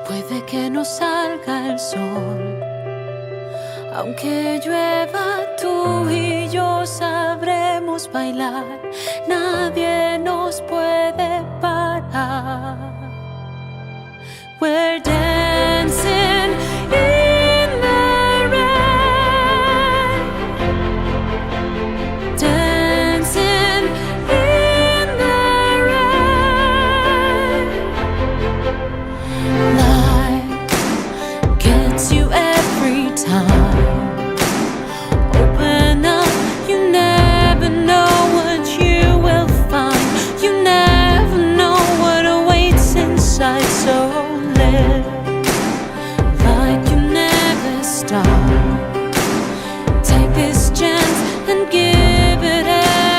Puede que no salga el sol, aunque llueva, tú y yo sabremos bailar. Nadie nos puede parar. We're dancing in the rain, dancing in the rain. Life gets you every time. Open up, you never know what you will find. You never know what awaits inside. So live like you never stop. Take this chance and give it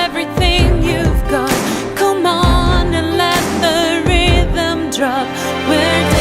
everything you've got. Come on and let the rhythm drop. We're